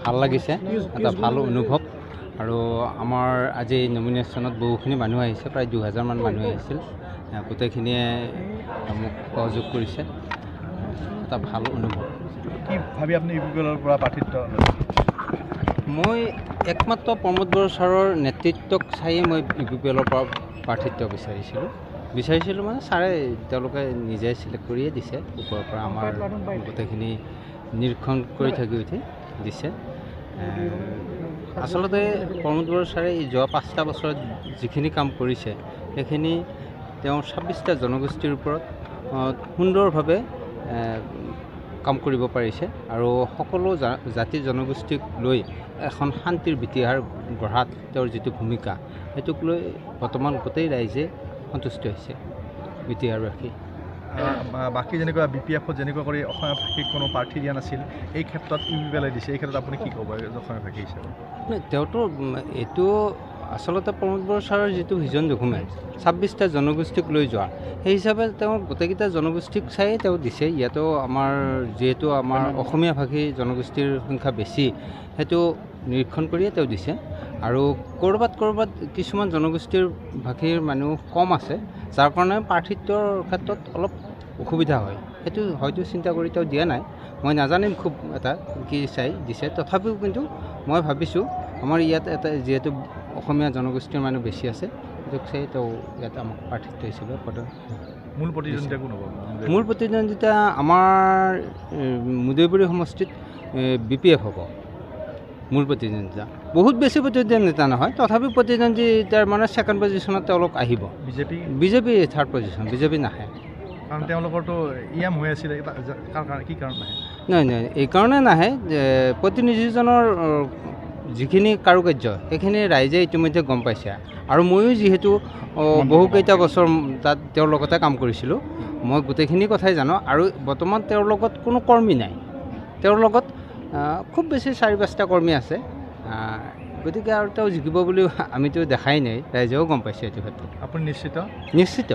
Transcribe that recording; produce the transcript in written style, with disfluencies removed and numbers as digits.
ভাল লাগিছে, এটা ভাল অনুভৱ। আৰু আমাৰ আজি নমিনেশ্যনত বহুখিনি মানুহ আহিছে, প্ৰায় 2000 মান মানুহ আহিছিল। গোটেইখিনিয়ে মোক সহযোগ কৰিছে, এটা ভাল অনুভৱ। কি ভাবি আপুনি ইউপিপিএলৰ পৰা প্ৰাৰ্থিত্ব? মই একমাত্ৰ প্ৰমোদ বড়ো ছাৰৰ নেতৃত্বক চায়ে মই ইউপিপিএলৰ পৰা প্ৰাৰ্থিত্ব বিচাৰিছিলোঁ মানে ছাৰে তেওঁলোকে নিজে চিলেক্ট কৰিয়ে দিছে, ওপৰৰ পৰা আমাৰ গোটেইখিনি নিৰীক্ষণ কৰি থাকি উঠি দিছে। আচলতে প্ৰমোদ বড়ো ছাৰে যোৱা 5টা বছৰত যিখিনি কাম কৰিছে সেইখিনি তেওঁ 26টা জনগোষ্ঠীৰ ওপৰত সুন্দৰভাৱে কাম কৰিব পাৰিছে আৰু সকলো জাতি জনগোষ্ঠীক লৈ এখন শান্তিৰ বিতিহাৰ গঢ়াত তেওঁৰ যিটো ভূমিকা সেইটোক লৈ বৰ্তমান গোটেই ৰাইজে সন্তুষ্ট হৈছে বিতিহাৰ ৰাখি। বাকী যেনেকুৱা BPF যেনেকুৱা কৰি অসমীয়া ভাষিক কোনো প্ৰাৰ্থী দিয়া নাছিল, এই ক্ষেত্ৰত ইউপিপিএলে দিছে, এই ক্ষেত্ৰত আপুনি কি ক'ব অসমীয়া ভাষী হিচাপে? তেওঁতো এইটো আচলতে প্ৰমোদ বড়ো ছাৰৰ যিটো ভিজন ডকুমেণ্ট 26টা জনগোষ্ঠীক লৈ যোৱা, সেই হিচাপে তেওঁ গোটেইকেইটা জনগোষ্ঠীক চায়েই তেওঁ দিছে। ইয়াতো আমাৰ যিহেতু আমাৰ অসমীয়া ভাষী জনগোষ্ঠীৰ সংখ্যা বেছি, সেইটো নিৰীক্ষণ কৰিয়ে তেওঁ দিছে। আৰু ক'ৰবাত কিছুমান জনগোষ্ঠীৰ ভাষীৰ মানুহ কম আছে, যাৰ কাৰণে প্ৰাৰ্থিত্বৰ ক্ষেত্ৰত অলপ অসুবিধা হয়, সেইটো হয়তো চিন্তা কৰি তেওঁ দিয়া নাই। মই নাজানিম খুব এটা কি চাই দিছে, তথাপিও কিন্তু মই ভাবিছোঁ আমাৰ ইয়াত এটা যিহেতু অসমীয়া জনগোষ্ঠীৰ মানুহ বেছি আছে, সেইটোক চাই তেওঁ ইয়াত আমাক প্ৰাৰ্থিত্ব হিচাপে প্ৰদান। মূল প্ৰতিদ্বন্দ্বিতা কোন হ'ব? মূল প্ৰতিদ্বন্দ্বিতা আমাৰ মুদৈবুৰী সমষ্টিত BPF হ'ব মূল প্ৰতিদ্বন্দ্বিতা। বহুত বেছি প্ৰতিদ্বন্দ্বিতা নহয়, তথাপিও প্ৰতিদ্বন্দ্বিতাৰ মানে ছেকেণ্ড পজিশ্যনত তেওঁলোক আহিব। বিজেপি থাৰ্ড পজিশ্যন, বিজেপি নাহে। কাৰণ তেওঁলোকৰতো ইএম হৈ আছিলে, কি কাৰণ নাহে? নহয়, এইকাৰণে নাহে যে প্ৰতিনিধিজনৰ যিখিনি কাৰুকাৰ্য সেইখিনি ৰাইজে ইতিমধ্যে গম পাইছে। আৰু ময়ো যিহেতু বহুকেইটা বছৰ তাত তেওঁৰ লগতে কাম কৰিছিলোঁ, মই গোটেইখিনি কথাই জানো। আৰু বৰ্তমান তেওঁৰ লগত কোনো কৰ্মী নাই, তেওঁৰ লগত খুব বেছি 4-5টা কৰ্মী আছে। গতিকে আৰু তেওঁ জিকিব বুলি আমিতো দেখাই নাই, ৰাইজেও গম পাইছে এইটো ক্ষেত্ৰত। আপুনি নিশ্চিত? নিশ্চিত।